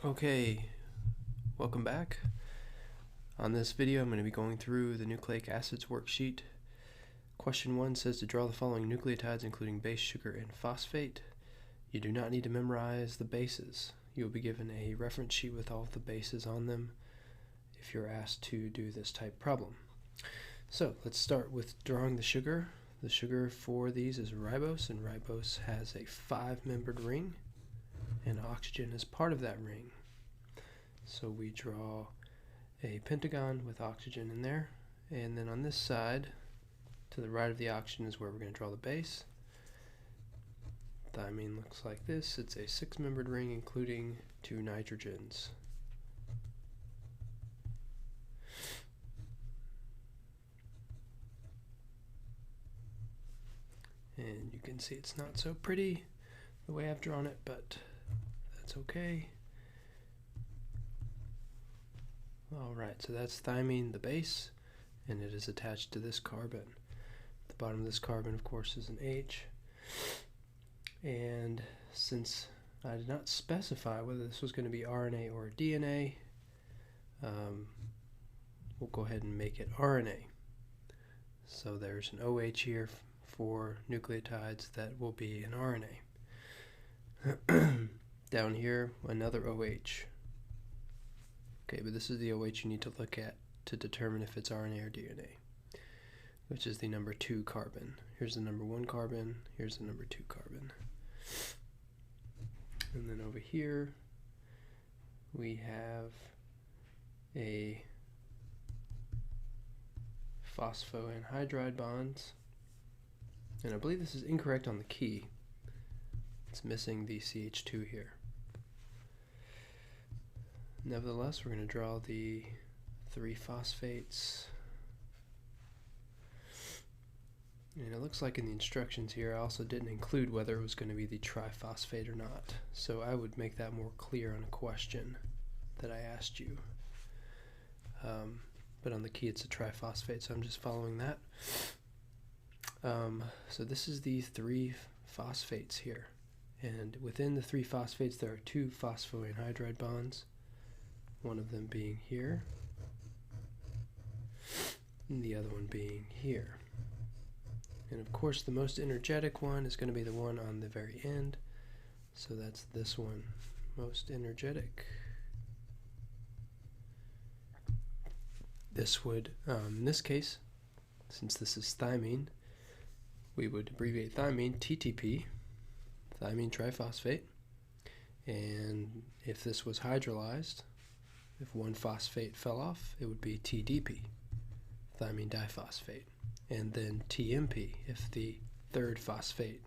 Okay, welcome back. On this video I'm going to be going through the Nucleic Acids worksheet. Question 1 says to draw the following nucleotides including base, sugar, and phosphate. You do not need to memorize the bases. You will be given a reference sheet with all of the bases on them if you're asked to do this type problem. So let's start with drawing the sugar. The sugar for these is ribose, and ribose has a 5-membered ring, and oxygen is part of that ring. So we draw a pentagon with oxygen in there, and then on this side to the right of the oxygen is where we're going to draw the base. Thymine looks like this. It's a 6-membered ring including 2 nitrogens. And you can see it's not so pretty the way I've drawn it, but that's okay. Alright, so that's thymine, the base, and it is attached to this carbon. The bottom of this carbon, of course, is an H. And since I did not specify whether this was going to be RNA or DNA, we'll go ahead and make it RNA. So there's an OH here for nucleotides that will be an RNA. Down here, another OH. Okay, but this is the OH you need to look at to determine if it's RNA or DNA, which is the number 2 carbon. Here's the number 1 carbon, here's the number 2 carbon. And then over here, we have a phosphoanhydride bonds. And I believe this is incorrect on the key. It's missing the CH2 here. Nevertheless, we're going to draw the 3 phosphates. And it looks like in the instructions here I also didn't include whether it was going to be the triphosphate or not. So I would make that more clear on a question that I asked you. But on the key it's a triphosphate, so I'm just following that. So this is the 3 phosphates here. And within the 3 phosphates there are 2 phosphoanhydride bonds. One of them being here, and the other one being here. And of course the most energetic one is going to be the one on the very end, so that's this one, most energetic. This would, in this case, since this is thymine, we would abbreviate thymine TTP, thymine triphosphate, and if this was hydrolyzed, if one phosphate fell off, it would be TDP, thymine diphosphate, and then TMP if the 3rd phosphate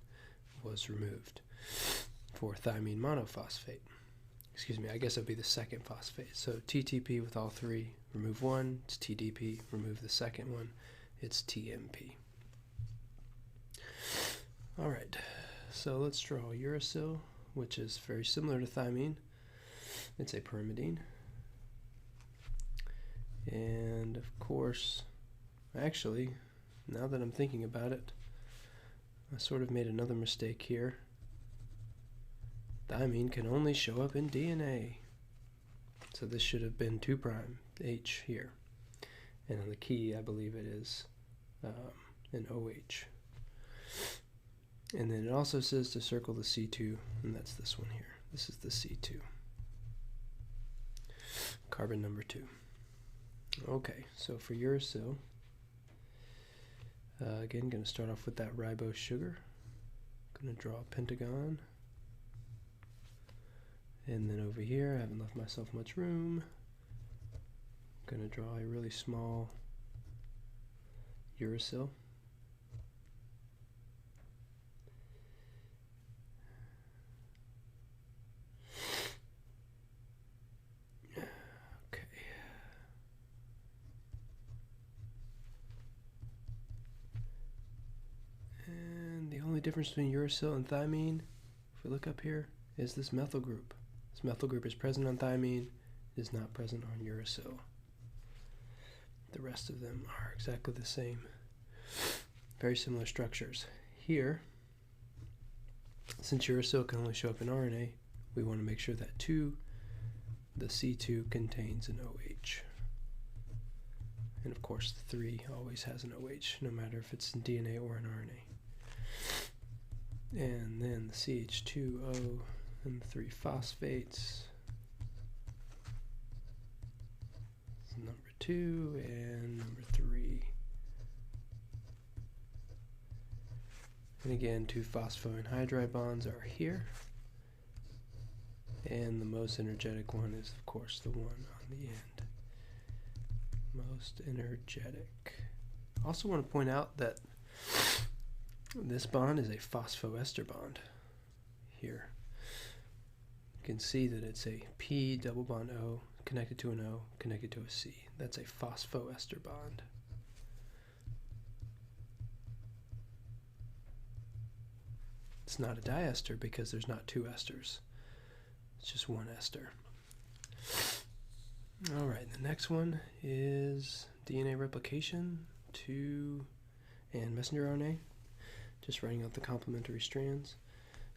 was removed for thymine monophosphate. Excuse me, I guess it would be the 2nd phosphate. So TTP with all 3, remove 1, it's TDP, remove the 2nd one, it's TMP. Alright, so let's draw uracil, which is very similar to thymine. It's a pyrimidine. And of course, actually, now that I'm thinking about it, I sort of made another mistake here. Thymine can only show up in DNA. So this should have been 2' H here. And on the key, I believe it is an OH. And then it also says to circle the C2, and that's this one here. This is the C2. Carbon number 2. Okay, so for uracil, again, going to start off with that ribose sugar. Going to draw a pentagon. And then over here, I haven't left myself much room. I'm going to draw a really small uracil. Difference between uracil and thymine, if we look up here, is this methyl group. This methyl group is present on thymine, is not present on uracil. The rest of them are exactly the same. Very similar structures. Here, since uracil can only show up in RNA, we want to make sure that 2 the C2 contains an OH. And of course the 3 always has an OH, no matter if it's in DNA or in RNA. And then the CH2O and the 3 phosphates. Number 2 and number 3. And again, 2 phosphoanhydride bonds are here. And the most energetic one is, of course, the one on the end. Most energetic. Also want to point out that this bond is a phosphoester bond here. You can see that it's a P double bond O connected to an O connected to a C. That's a phosphoester bond. It's not a diester because there's not 2 esters. It's just 1 ester. Alright, the next one is DNA replication and messenger RNA. Just writing out the complementary strands.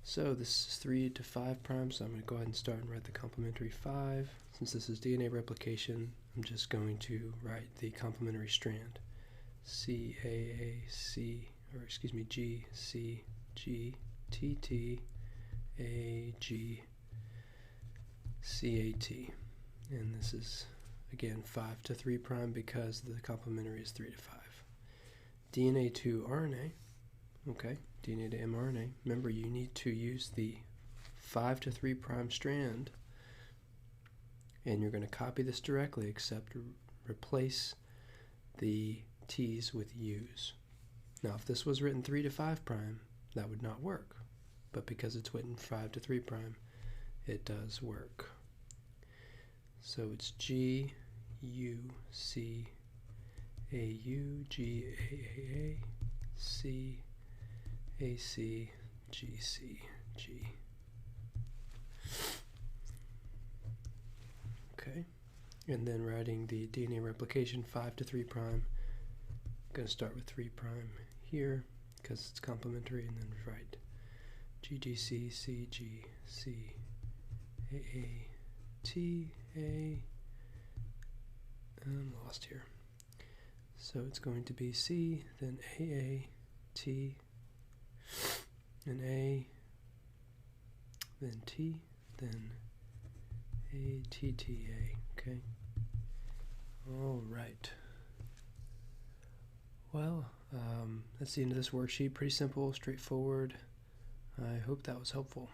So this is 3 to 5 prime, so I'm going to go ahead and start and write the complementary 5. Since this is DNA replication, I'm just going to write the complementary strand. G, C, G, T, T, A, G, C, A, T. And this is, again, 5 to 3 prime because the complementary is 3 to 5. DNA to RNA. Okay, DNA to mRNA. Remember, you need to use the 5 to 3 prime strand, and you're going to copy this directly, except replace the T's with U's. Now, if this was written 3 to 5 prime, that would not work. But because it's written 5 to 3 prime, it does work. So it's G, U, C, A, U, G, A, C, A, C, G, C, G. Okay, and then writing the DNA replication 5 to 3 prime. I'm going to start with 3 prime here because it's complementary, and then write GGC, CG, C, A, T, A. I'm lost here. So it's going to be C, then AA, T, and A, then T, then ATTA. Okay. All right. Well, that's the end of this worksheet. Pretty simple, straightforward. I hope that was helpful.